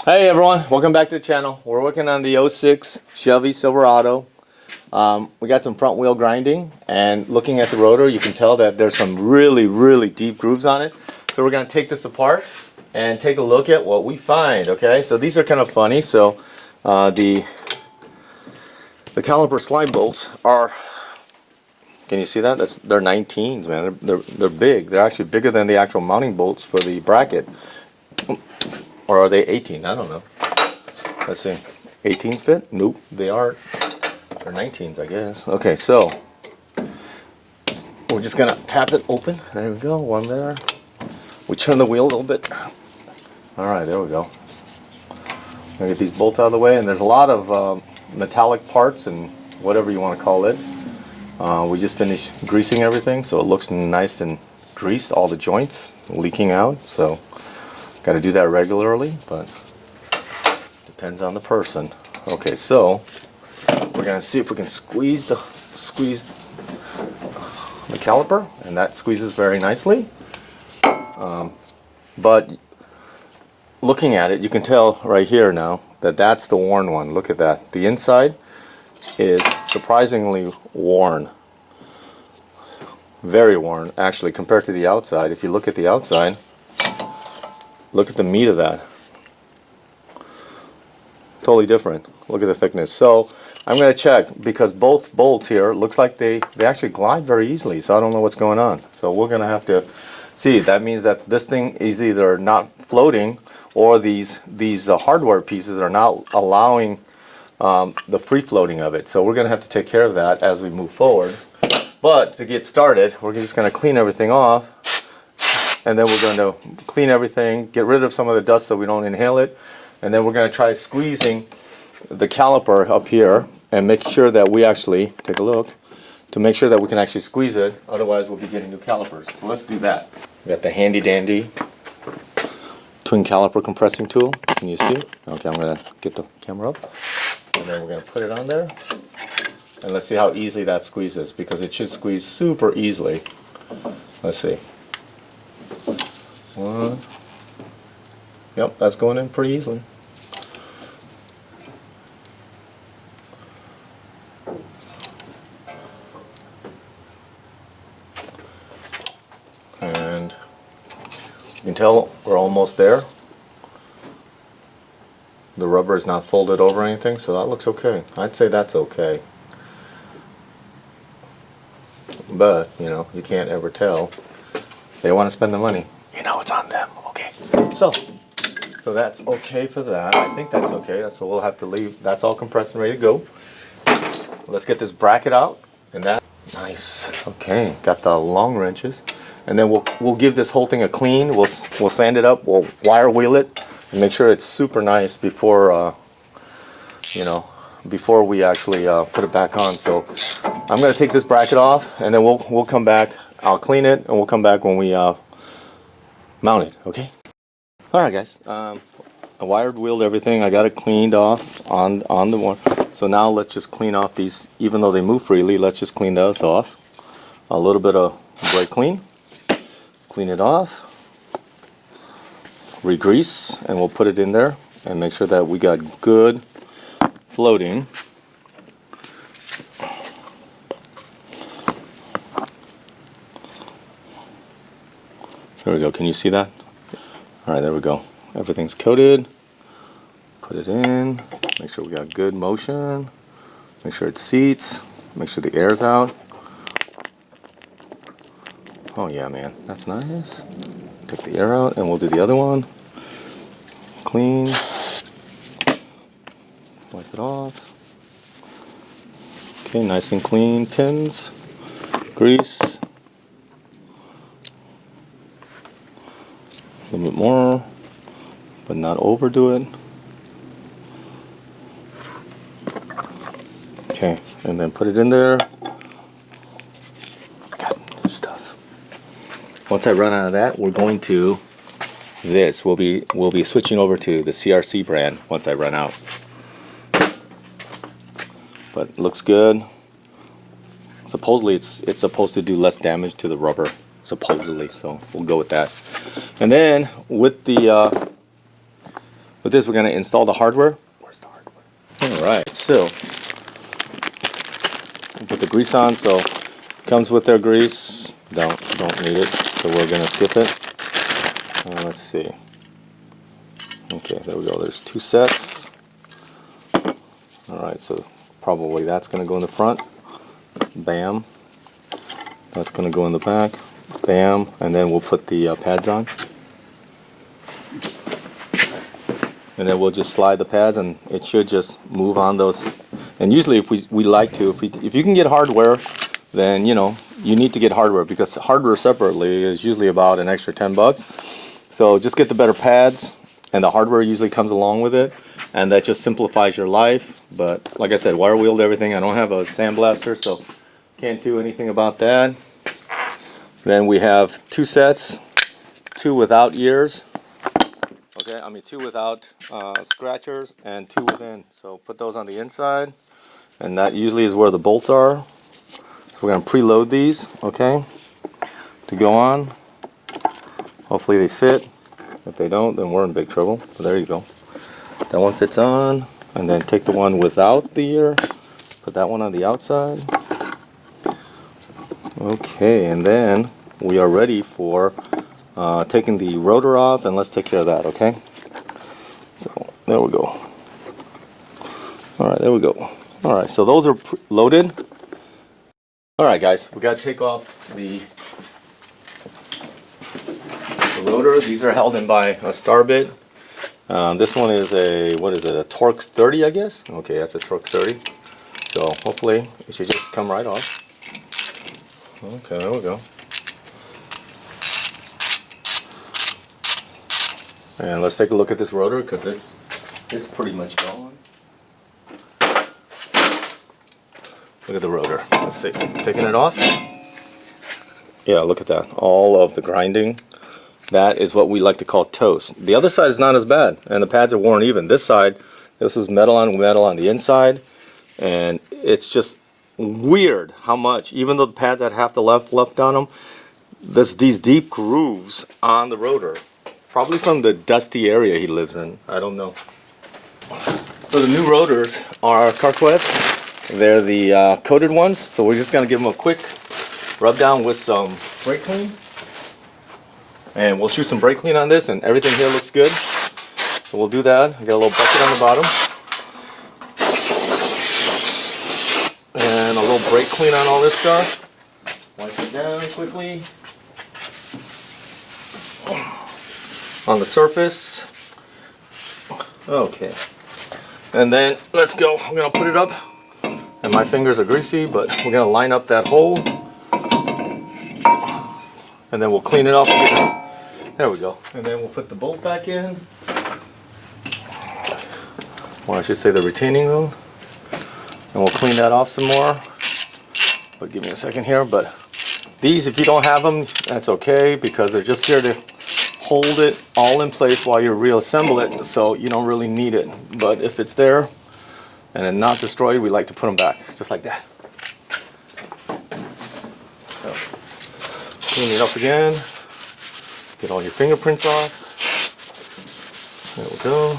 Hey everyone, welcome back to the channel. We're working on the '06 Chevy Silverado. We got some front wheel grinding, and looking at the rotor you can tell that there's some really deep grooves on it. So we're going to take this apart and take a look at what we find. Okay, so these are kind of funny. So the caliper slide bolts are, can you see that? They're 19s, man. They're big. They're actually bigger than the actual mounting bolts for the bracket. Or are they 18? I don't know. Let's see. 18s fit? Nope, they aren't. They're 19s, I guess. Okay, so we're just gonna tap it open. There we go, one there. We turn the wheel a little bit. All right, there we go. Gonna get these bolts out of the way, and there's a lot of metallic parts and whatever you want to call it. We just finished greasing everything, so it looks nice and greased. All the joints leaking out, so got to do that regularly, but depends on the person. Okay, so we're gonna see if we can squeeze the caliper, and that squeezes very nicely. But looking at it, you can tell right here now that that's the worn one. Look at that. The inside is surprisingly worn. Very worn, actually, compared to the outside. If you look at the outside, look at the meat of that. Totally different. Look at the thickness. So I'm going to check, because both bolts here looks like they actually glide very easily. So I don't know what's going on. So we're going to have to see. That means that this thing is either not floating, or these hardware pieces are not allowing the free floating of it. So we're going to have to take care of that as we move forward. But to get started, we're just going to clean everything off. And then we're going to clean everything, get rid of some of the dust so we don't inhale it. And then we're going to try squeezing the caliper up here and make sure that we actually, take a look, to make sure that we can actually squeeze it. Otherwise we'll be getting new calipers. So let's do that. We got the handy dandy twin caliper compressing tool. Can you see? Okay, I'm going to get the camera up. And then we're going to put it on there. And let's see how easily that squeezes, because it should squeeze super easily. Let's see. One. Yep, that's going in pretty easily. And you can tell we're almost there. The rubber is not folded over or anything, so that looks okay. I'd say that's okay. But, you know, you can't ever tell. They want to spend the money. You know it's on them. Okay. So that's okay for that. I think that's okay. So we'll have to leave. That's all compressed and ready to go. Let's get this bracket out. And that, nice. Okay. Got the long wrenches. And then we'll give this whole thing a clean. We'll sand it up. We'll wire wheel it and make sure it's super nice before before we actually put it back on. So I'm going to take this bracket off, and then we'll come back. I'll clean it, and we'll come back when we mount it. Okay. All right, guys. I wired wheeled everything. I got it cleaned off on the one. So now let's just clean off these. Even though they move freely, let's just clean those off. A little bit of brake clean. Clean it off. Re-grease, and we'll put it in there and make sure that we got good floating. There we go. Can you see that? All right, there we go. Everything's coated. Put it in. Make sure we got good motion. Make sure it seats. Make sure the air's out. Oh yeah, man, that's nice. Take the air out, and we'll do the other one. Clean. Wipe it off. Okay, nice and clean. Pins. Grease. A little bit more, but not overdo it. Okay, and then put it in there. Got new stuff. Once I run out of that, we're going to this. We'll be switching over to the CRC brand once I run out. But it looks good. Supposedly it's supposed to do less damage to the rubber. supposedly, so we'll go with that. And then with the with this, we're going to install the hardware. Where's the hardware? Alright, so put the grease on. So comes with their grease. Don't need it, so we're going to skip it. Let's see. Okay, there we go. There's 2 sets. Alright, so probably that's going to go in the front. Bam. That's going to go in the back. Bam. And then we'll put the pads on. And then we'll just slide the pads, and it should just move on those. And usually if we like to, if you can get hardware, then you know, you need to get hardware, because hardware separately is usually about an extra 10 bucks. So just get the better pads, and the hardware usually comes along with it, and that just simplifies your life. But like I said, wire wheeled everything. I don't have a sandblaster, so can't do anything about that. Then we have 2 sets, 2 without ears. Okay, I mean 2 without scratchers and 2 within. So put those on the inside, and that usually is where the bolts are. So we're going to preload these, okay, to go on. Hopefully they fit. If they don't, then we're in big trouble. But there you go. That one fits on, and then take the one without the ear, put that one on the outside. Okay, and then we are ready for taking the rotor off, and let's take care of that, okay? So there we go. Alright, there we go. Alright, so those are loaded. Alright guys, we got to take off the rotor. These are held in by a star bit. This one is a, what is it, a Torx 30, I guess? Okay, that's a Torx 30. So hopefully it should just come right off. Okay, there we go. And let's take a look at this rotor, because it's pretty much gone. Look at the rotor. Let's see. Taking it off. Yeah, look at that. All of the grinding. That is what we like to call toast. The other side is not as bad, and the pads are worn even. This side, this is metal on the inside, and it's just weird how much, even though the pads had half the left on them, there's these deep grooves on the rotor. Probably from the dusty area he lives in. I don't know. So the new rotors are Carquest. They're the coated ones. So we're just going to give them a quick rub down with some brake clean. And we'll shoot some brake clean on this, and everything here looks good. So we'll do that. I got a little bucket on the bottom. And a little brake clean on all this stuff. Wipe it down quickly. On the surface. Okay. And then let's go. I'm going to put it up. And my fingers are greasy, but we're going to line up that hole. And then we'll clean it off again. There we go. And then we'll put the bolt back in. Or I should say the retaining wheel. And we'll clean that off some more. But give me a second here. But these, if you don't have them, that's okay, because they're just here to hold it all in place while you reassemble it, so you don't really need it. But if it's there and not destroyed, we like to put them back, just like that. So, clean it up again. Get all your fingerprints off. There we go.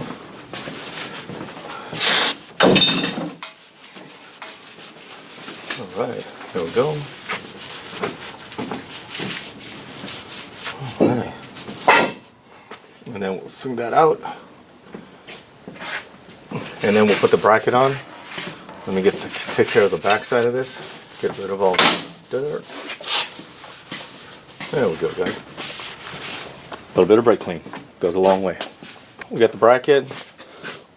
All right, there we go. All right. And then we'll swing that out. And then we'll put the bracket on. Let me take care of the back side of this. Get rid of all the dirt. There we go, guys. A little bit of brake clean goes a long way. We got the bracket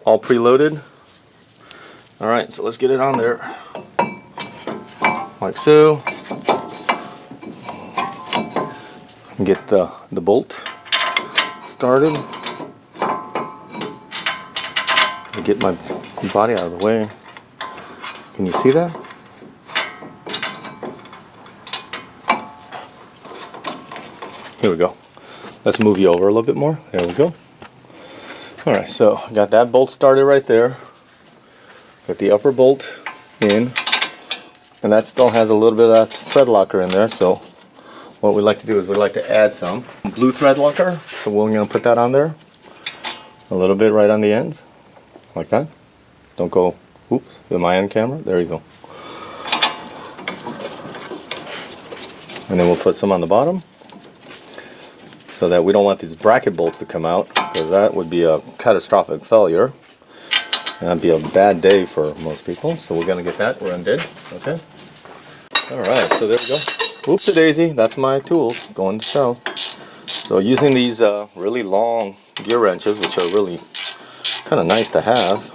all preloaded. All right, so let's get it on there. Like so. Get the bolt started. Get my body out of the way. Can you see that? Here we go. Let's move you over a little bit more. There we go. Alright, so I got that bolt started right there. Got the upper bolt in. And that still has a little bit of that thread locker in there. So what we like to do is we like to add some blue thread locker. So we're going to put that on there. A little bit right on the ends, like that. Don't go, oops, with my end camera. There you go. And then we'll put some on the bottom, so that we don't want these bracket bolts to come out, because that would be a catastrophic failure. That'd be a bad day for most people. So we're gonna get that. We're undid. Okay. All right. So there we go. Oops a daisy. That's my tools going to show. So using these really long gear wrenches, which are really kind of nice to have.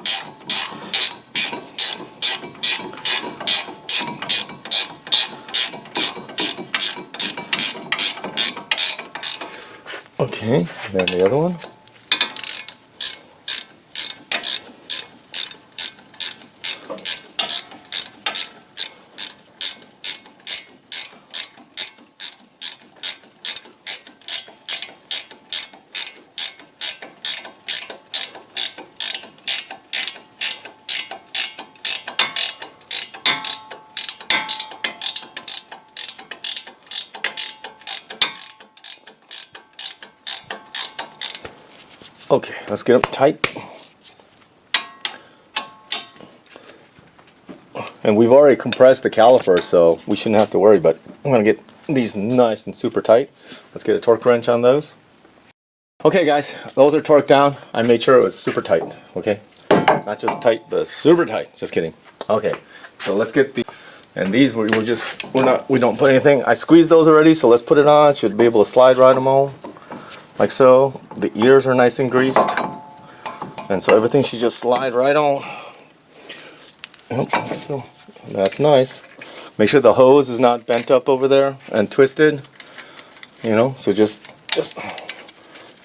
Okay. Then the other one. Okay, let's get them tight. And we've already compressed the caliper, so we shouldn't have to worry, but I'm going to get these nice and super tight. Let's get a torque wrench on those. Okay guys, those are torqued down. I made sure it was super tight, okay? Not just tight, but super tight. Just kidding. Okay, so let's get the, and these we don't put anything. I squeezed those already, so let's put it on. Should be able to slide right them all. Like so. The ears are nice and greased, and so everything should just slide right on. Yep, so that's nice. Make sure the hose is not bent up over there and twisted. You know, so just,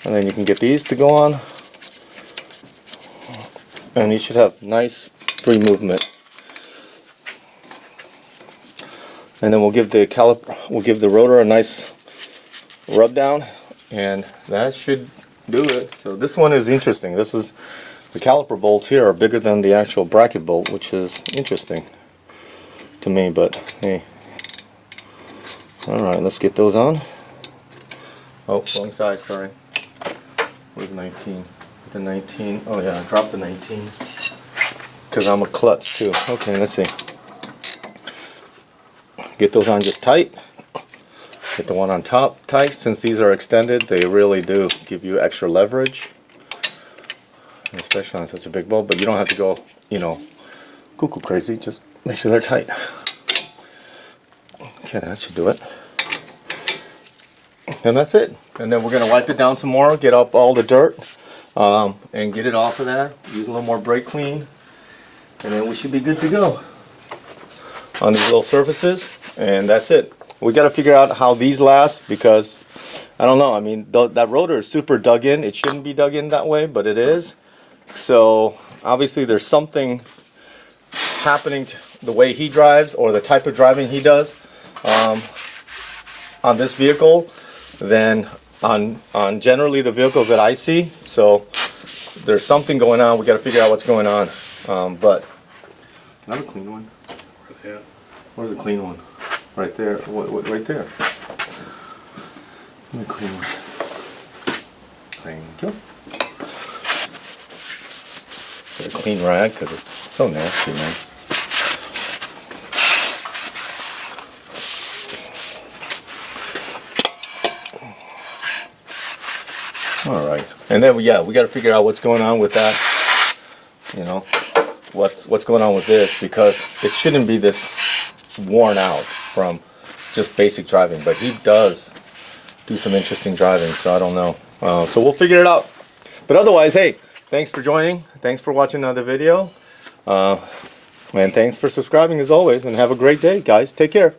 and then you can get these to go on, and you should have nice free movement. And then we'll give the rotor a nice rub down. And that should do it. So this one is interesting. This was, the caliper bolts here are bigger than the actual bracket bolt, which is interesting to me, but hey. Alright, let's get those on. Oh, wrong side, sorry. Where's 19? The 19, oh yeah, I dropped the 19. Because I'm a klutz too. Okay, let's see. Get those on just tight. Get the one on top tight. Since these are extended, they really do give you extra leverage, especially on such a big bolt. But you don't have to go, you know, cuckoo crazy. Just make sure they're tight. Okay, that should do it. And that's it. And then we're gonna wipe it down some more, get up all the dirt, and get it off of there. Use a little more brake clean, and then we should be good to go on these little surfaces. And that's it. We got to figure out how these last, because I don't know. I mean, that rotor is super dug in. It shouldn't be dug in that way, but it is. So obviously there's something happening to the way he drives, or the type of driving he does on this vehicle than on generally the vehicles that I see. So there's something going on. We got to figure out what's going on. But can I have a clean one? Yeah. Where's the clean one? Right there. What, right there. Let me clean one. Thank you. Get a clean rag because it's so nasty, man. All right, and then we got to figure out what's going on with that. You know, what's going on with this, because it shouldn't be this worn out from just basic driving, but he does do some interesting driving, so I don't know. So we'll figure it out. But otherwise, hey, thanks for joining. Thanks for watching another video. And thanks for subscribing as always, and have a great day, guys. Take care.